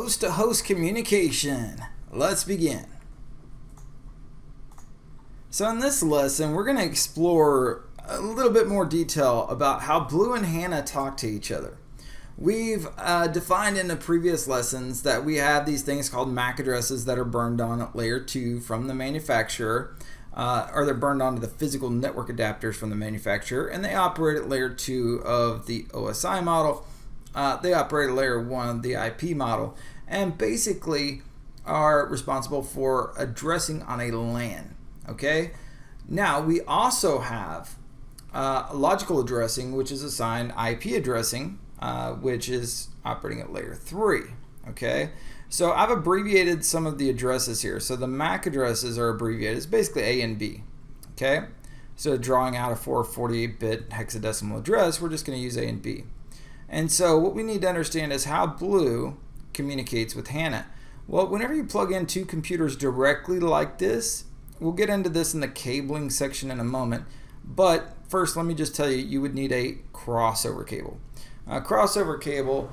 host-to-host communication. Let's begin. So in this lesson, we're going to explore a little bit more detail about how Blue and Hannah talk to each other. We've defined in the previous lessons that we have these things called MAC addresses that are burned on at layer 2 from the manufacturer, or they're burned onto the physical network adapters from the manufacturer, and they operate at layer 2 of the OSI model. They operate at layer 1 of the IP model, and basically are responsible for addressing on a LAN. Okay, now we also have logical addressing, which is assigned IP addressing, which is operating at layer 3. Okay, so I've abbreviated some of the addresses here. So the MAC addresses are abbreviated. It's basically A and B. Okay, so drawing out a 448-bit hexadecimal address, we're just going to use A and B. And so what we need to understand is how Blue communicates with Hannah. Well, whenever you plug in two computers directly like this, we'll get into this in the cabling section in a moment, but first let me just tell you, you would need a crossover cable. A crossover cable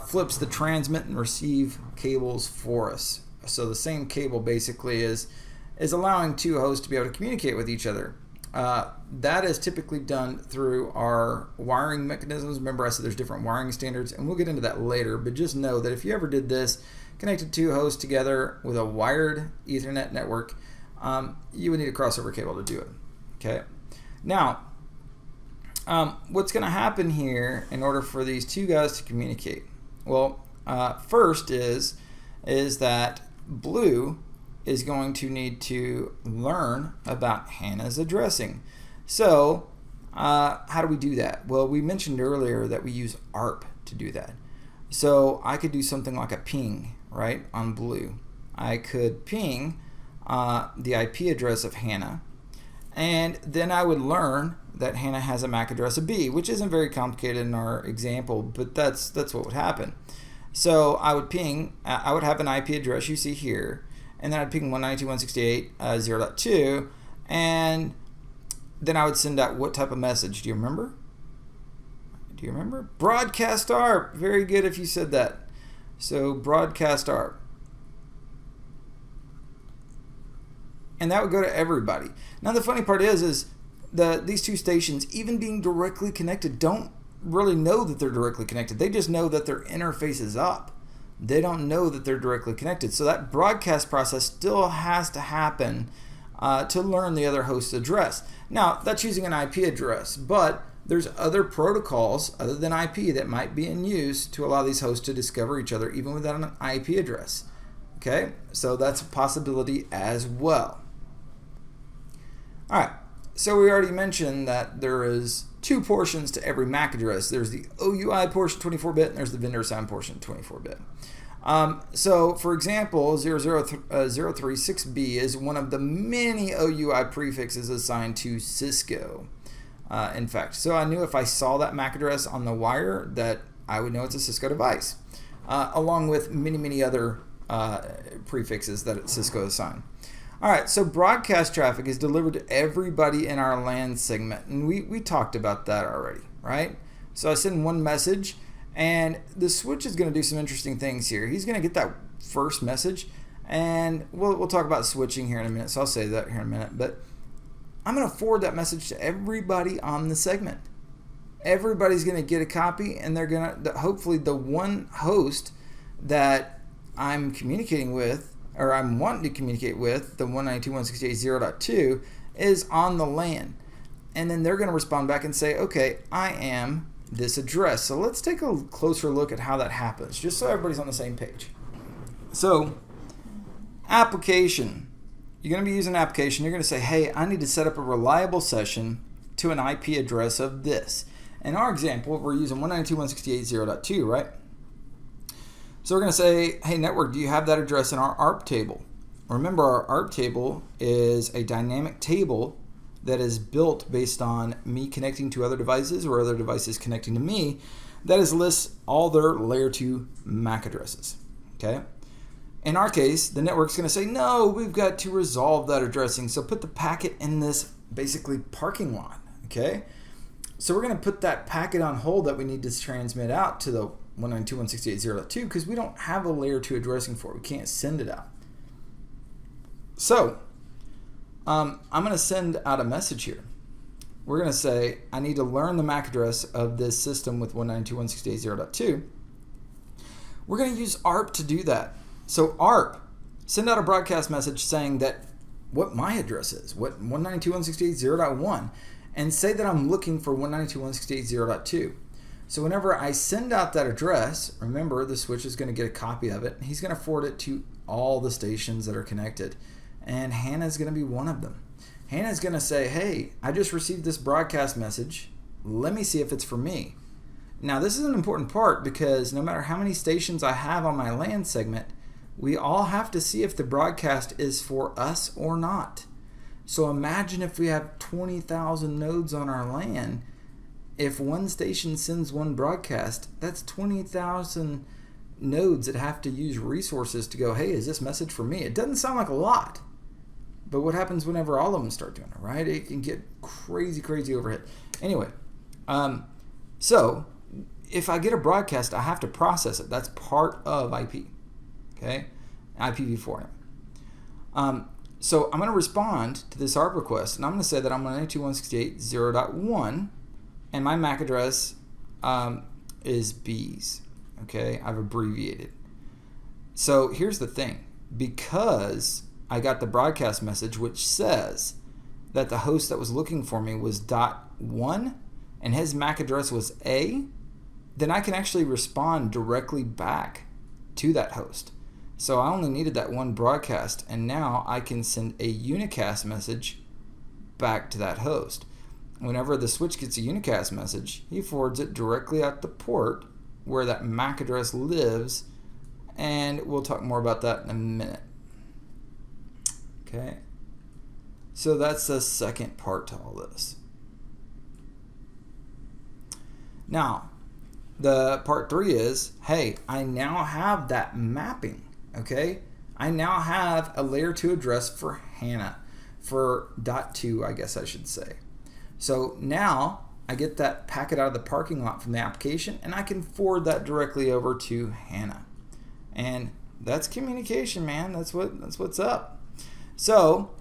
flips the transmit and receive cables for us. So the same cable basically is allowing two hosts to be able to communicate with each other. That is typically done through our wiring mechanisms. Remember I said there's different wiring standards, and we'll get into that later, but just know that if you ever did this, connected two hosts together with a wired Ethernet network, you would need a crossover cable to do it. Okay. Now, what's going to happen here in order for these two guys to communicate? Well, first is that Blue is going to need to learn about Hannah's addressing. So, how do we do that? Well, we mentioned earlier that we use ARP to do that. So I could do something like a ping, right, on Blue. I could ping the IP address of Hannah, and then I would learn that Hannah has a MAC address of B, which isn't very complicated in our example, but that's what would happen. So I would ping, I would have an IP address you see here, and then I'd ping 192.168.0.2, and then I would send out what type of message? Do you remember? Do you remember? Broadcast ARP. Very good if you said that. So broadcast ARP. And that would go to everybody. Now the funny part is these two stations, even being directly connected, don't really know that they're directly connected. They just know that their interface is up. They don't know that they're directly connected. So that broadcast process still has to happen to learn the other host's address. Now that's using an IP address, but there's other protocols other than IP that might be in use to allow these hosts to discover each other even without an IP address. Okay, so that's a possibility as well. All right, so we already mentioned that there is two portions to every MAC address. There's the OUI portion, 24-bit, and there's the vendor assigned portion, 24-bit. So, for example, 00336B is one of the many OUI prefixes assigned to Cisco. In fact, so I knew if I saw that MAC address on the wire that I would know it's a Cisco device, along with many other prefixes that Cisco assigned. All right, so broadcast traffic is delivered to everybody in our LAN segment, and we talked about that already, right? So I send one message, and the switch is going to do some interesting things here. He's going to get that first message, and we'll talk about switching here in a minute, so I'll say that here in a minute, but I'm going to forward that message to everybody on the segment. Everybody's going to get a copy, and they're going to, hopefully the one host that I'm communicating with, or I'm wanting to communicate with, the 192.168.0.2, is on the LAN. And then they're going to respond back and say, okay, I am this address. So let's take a closer look at how that happens, just so everybody's on the same page. So, application. You're going to be using an application. You're going to say, hey, I need to set up a reliable session to an IP address of this. In our example, we're using 192.168.0.2, right? So we're going to say, hey, network, do you have that address in our ARP table? Remember, our ARP table is a dynamic table that is built based on me connecting to other devices or other devices connecting to me. That is lists all their layer 2 MAC addresses. Okay. In our case, the network's going to say, no, we've got to resolve that addressing. So put the packet in this basically parking lot. Okay. So we're going to put that packet on hold that we need to transmit out to the 192.168.0.2 because we don't have a layer 2 addressing for it. We can't send it out. So I'm going to send out a message here. We're going to say I need to learn the MAC address of this system with 192.168.0.2. We're going to use ARP to do that. So ARP, send out a broadcast message saying that what my address is, what 192.168.0.1, and say that I'm looking for 192.168.0.2. So whenever I send out that address, remember the switch is going to get a copy of it. He's going to forward it to all the stations that are connected. And Hannah's going to be one of them. Hannah's going to say, hey, I just received this broadcast message. Let me see if it's for me. Now this is an important part because no matter how many stations I have on my LAN segment, we all have to see if the broadcast is for us or not. So imagine if we have 20,000 nodes on our LAN. If one station sends one broadcast, that's 20,000 nodes that have to use resources to go, hey, is this message for me? It doesn't sound like a lot. But what happens whenever all of them start doing it, right? It can get crazy, crazy overhead. Anyway, so if I get a broadcast, I have to process it. That's part of IP, okay? IPv4. So I'm going to respond to this ARP request, and I'm going to say that I'm on 192.168.0.1, and my MAC address is B's, okay? I've abbreviated. So here's the thing. Because I got the broadcast message which says that the host that was looking for me was .1 and his MAC address was A, then I can actually respond directly back to that host. So I only needed that one broadcast, and now I can send a unicast message back to that host. Whenever the switch gets a unicast message, he forwards it directly at the port where that MAC address lives, and we'll talk more about that in a minute. Okay, so that's the second part to all this. Now, the part 3 is, hey, I now have that mapping, okay? I now have a layer 2 address for Hannah, for .2, I guess I should say. So now I get that packet out of the parking lot from the application, and I can forward that directly over to Hannah. And that's communication, man. That's what's up. So,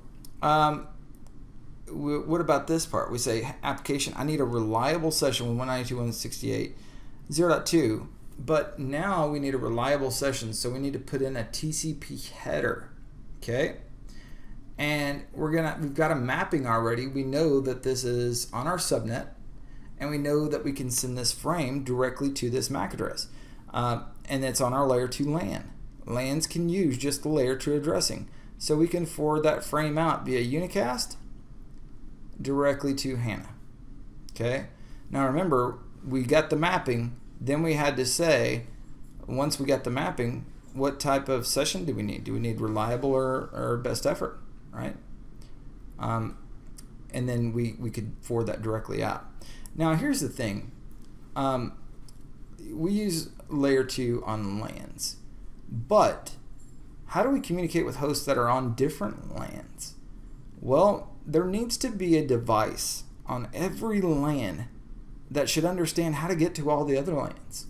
what about this part? We say application, I need a reliable session with 192.168.0.2, but now we need a reliable session, so we need to put in a TCP header, okay? And we've got a mapping already. We know that this is on our subnet, and we know that we can send this frame directly to this MAC address, and it's on our layer 2 LAN. LANs can use just the layer 2 addressing. So we can forward that frame out via unicast directly to Hannah. Okay? Now remember, we got the mapping, then we had to say, once we got the mapping, what type of session do we need? Do we need reliable or best effort, right? And then we could forward that directly out. Now here's the thing. We use layer 2 on LANs, but how do we communicate with hosts that are on different LANs? Well, there needs to be a device on every LAN that should understand how to get to all the other LANs.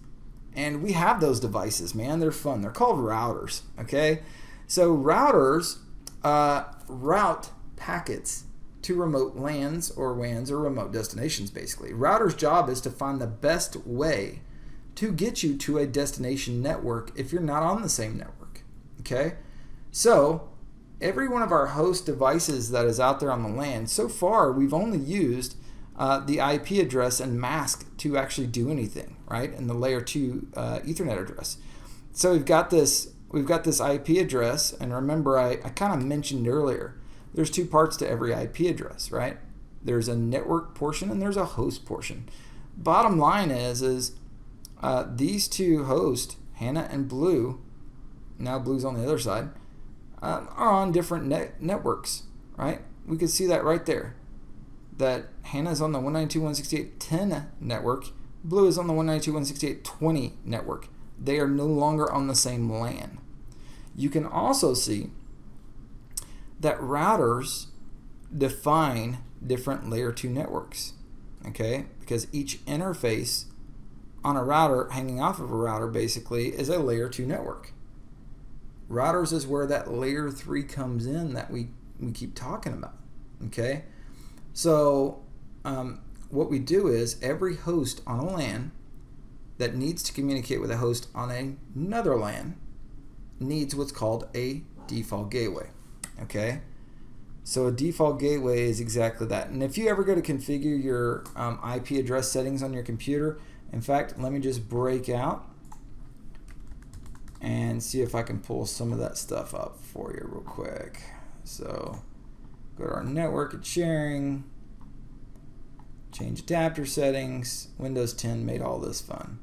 And we have those devices, man. They're fun. They're called routers, okay? So routers route packets to remote LANs or WANs or remote destinations, basically. Router's job is to find the best way to get you to a destination network if you're not on the same network. Okay, so every one of our host devices that is out there on the LAN, so far we've only used the IP address and mask to actually do anything, right? And the layer 2 Ethernet address. So we've got this IP address, and remember I kind of mentioned earlier, there's 2 parts to every IP address, right? There's a network portion and there's a host portion. Bottom line is these 2 hosts, Hannah and Blue, now Blue's on the other side, are on different networks, right? We could see that right there, that Hannah's on the 192.168.10 network, Blue is on the 192.168.20 network. They are no longer on the same LAN. You can also see that routers define different layer 2 networks, okay? Because each interface on a router, hanging off of a router basically, is a layer 2 network. Routers is where that layer 3 comes in that we keep talking about. Okay, so what we do is every host on a LAN that needs to communicate with a host on another LAN needs what's called a default gateway. Okay, so a default gateway is exactly that. And if you ever go to configure your IP address settings on your computer, in fact, let me just break out and see if I can pull some of that stuff up for you real quick. So go to our network and sharing, change adapter settings. Windows 10 made all this fun.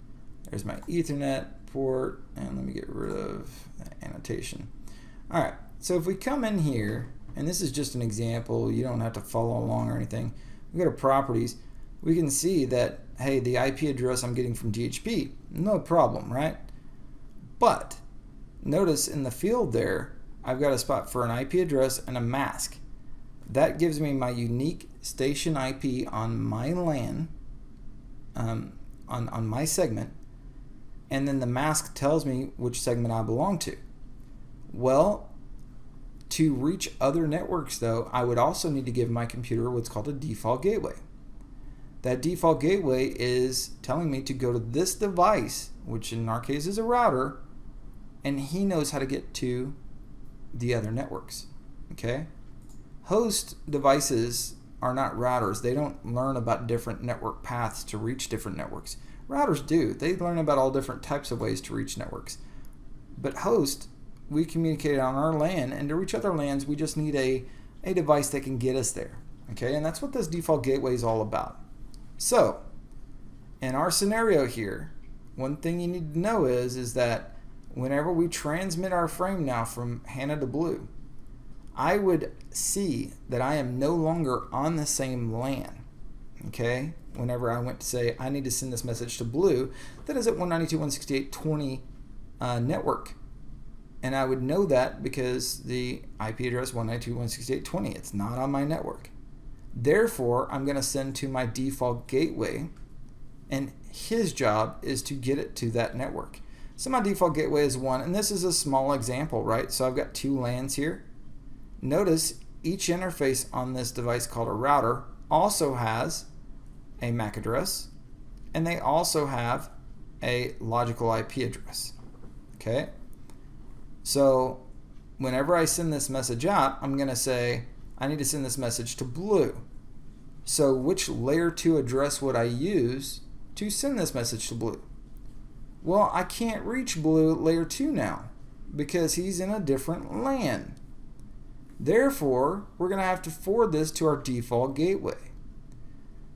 There's my Ethernet port, and let me get rid of that annotation. All right, so if we come in here, and this is just an example, you don't have to follow along or anything. We go to properties, we can see that, hey, the IP address I'm getting from DHP, no problem, right? But notice in the field there, I've got a spot for an IP address and a mask. That gives me my unique station IP on my LAN, on my segment, and then the mask tells me which segment I belong to. Well, to reach other networks though, I would also need to give my computer what's called a default gateway. That default gateway is telling me to go to this device, which in our case is a router, and he knows how to get to the other networks. Okay? Host devices are not routers. They don't learn about different network paths to reach different networks. Routers do. They learn about all different types of ways to reach networks. But host, we communicate on our LAN, and to reach other LANs, we just need a device that can get us there. Okay? And that's what this default gateway is all about. So, in our scenario here, one thing you need to know is that whenever we transmit our frame now from HANA to Blue, I would see that I am no longer on the same LAN. Okay? Whenever I went to say, I need to send this message to Blue, that is at 192.168.20 network. And I would know that because the IP address 192.168.20, it's not on my network. Therefore, I'm going to send to my default gateway, and his job is to get it to that network. So my default gateway is 1, and this is a small example, right? So I've got 2 LANs here. Notice each interface on this device called a router also has a MAC address, and they also have a logical IP address. Okay? So whenever I send this message out, I'm going to say, I need to send this message to Blue. So which layer 2 address would I use to send this message to Blue? Well, I can't reach Blue at layer 2 now because he's in a different LAN. Therefore, we're going to have to forward this to our default gateway.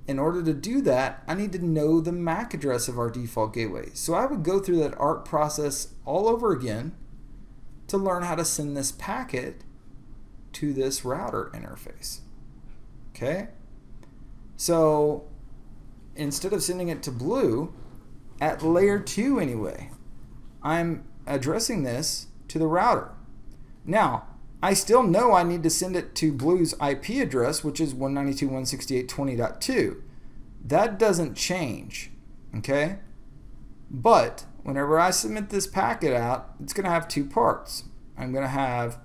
In order to do that, I need to know the MAC address of our default gateway. So I would go through that ART process all over again to learn how to send this packet to this router interface. Okay? So instead of sending it to Blue, at layer 2 anyway, I'm addressing this to the router. Now, I still know I need to send it to Blue's IP address, which is 192.168.20.2. That doesn't change, okay? But whenever I submit this packet out, it's going to have 2 parts. I'm going to have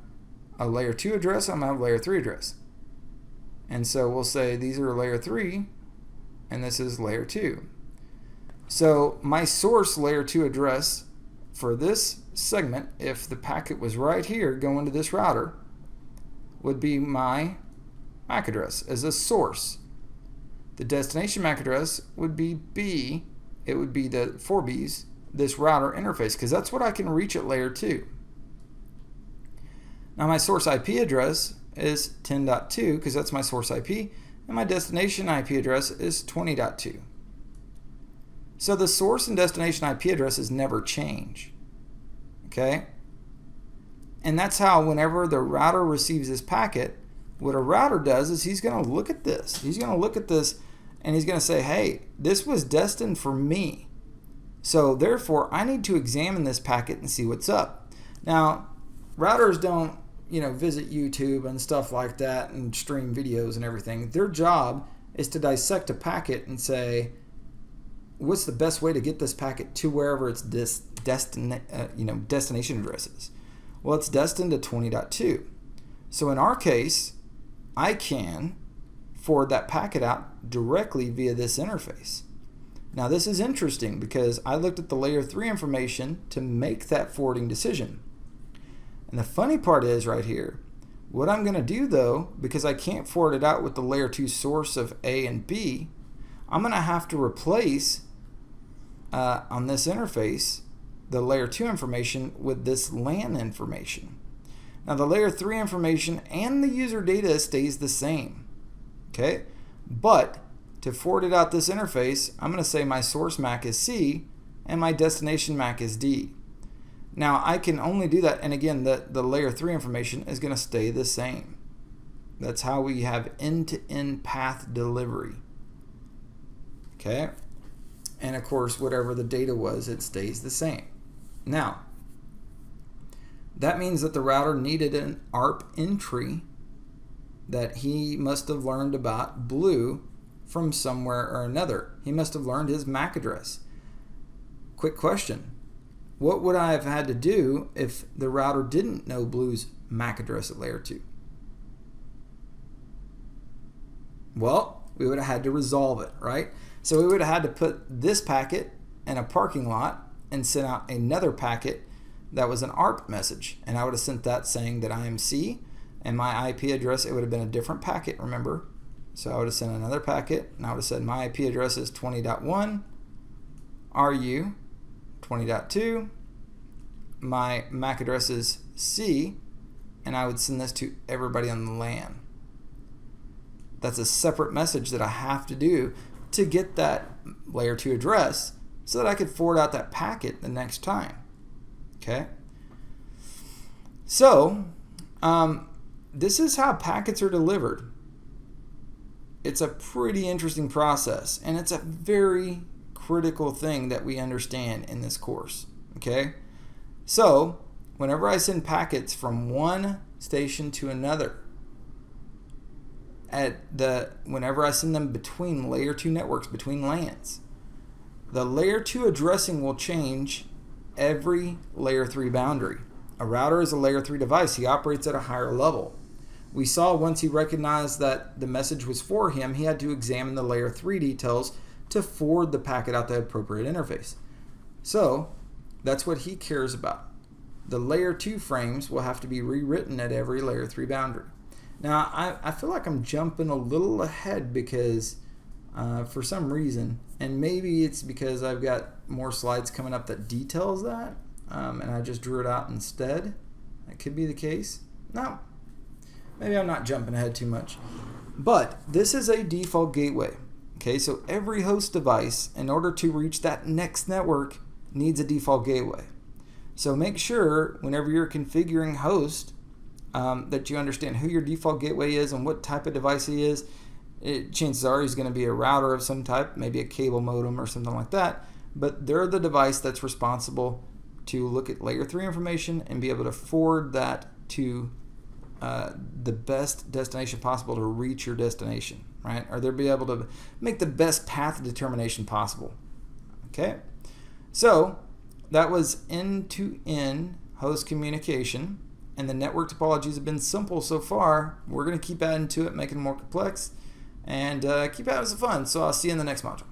a layer 2 address, I'm going to have a layer 3 address. And so we'll say these are layer 3, and this is layer 2. So my source layer 2 address for this segment, if the packet was right here going to this router, would be my MAC address as a source. The destination MAC address would be B, it would be the 4 Bs, this router interface, because that's what I can reach at layer 2. Now my source IP address is 10.2 because that's my source IP, and my destination IP address is 20.2. So the source and destination IP addresses never change. Okay? And that's how whenever the router receives this packet, what a router does is he's going to look at this. He's going to look at this and he's going to say, hey, this was destined for me. So therefore, I need to examine this packet and see what's up. Now, routers don't, visit YouTube and stuff like that and stream videos and everything. Their job is to dissect a packet and say, what's the best way to get this packet to wherever its destination address is? Well, it's destined to 20.2. So in our case, I can forward that packet out directly via this interface. Now this is interesting because I looked at the layer 3 information to make that forwarding decision. And the funny part is right here, what I'm going to do though, because I can't forward it out with the layer 2 source of A and B, I'm going to have to replace on this interface the layer 2 information with this LAN information. Now the layer 3 information and the user data stays the same, okay? But to forward it out this interface, I'm going to say my source MAC is C and my destination MAC is D. Now I can only do that, and again the layer 3 information is going to stay the same. That's how we have end-to-end path delivery. Okay? And of course whatever the data was, it stays the same. Now that means that the router needed an ARP entry that he must have learned about blue from somewhere or another. He must have learned his MAC address. Quick question. What would I have had to do if the router didn't know blue's MAC address at layer 2? Well, we would have had to resolve it, right? So we would have had to put this packet in a parking lot and send out another packet that was an ARP message. And I would have sent that saying that I am C, and my IP address, it would have been a different packet, remember? So I would have sent another packet, and I would have said my IP address is 20.1, RU 20.2, my MAC address is C, and I would send this to everybody on the LAN. That's a separate message that I have to do to get that layer 2 address so that I could forward out that packet the next time. Okay? So, this is how packets are delivered. It's a pretty interesting process, and it's a very critical thing that we understand in this course. Okay? So, whenever I send packets from one station to another, whenever I send them between layer 2 networks, between LANs, the layer 2 addressing will change every layer 3 boundary. A router is a layer 3 device. He operates at a higher level. We saw once he recognized that the message was for him, he had to examine the layer 3 details to forward the packet out the appropriate interface. So that's what he cares about. The layer 2 frames will have to be rewritten at every layer 3 boundary. Now I feel like I'm jumping a little ahead because for some reason, and maybe it's because I've got more slides coming up that details that, and I just drew it out instead. That could be the case. No, maybe I'm not jumping ahead too much. But this is a default gateway. Okay, so every host device, in order to reach that next network, needs a default gateway. So make sure whenever you're configuring host that you understand who your default gateway is and what type of device he is. Chances are he's going to be a router of some type, maybe a cable modem or something like that, but they're the device that's responsible to look at layer 3 information and be able to forward that to the best destination possible to reach your destination, right? Or they'll be able to make the best path determination possible. Okay, so that was end-to-end host communication, and the network topologies have been simple so far. We're going to keep adding to it, making it more complex, and keep having some fun. So I'll see you in the next module.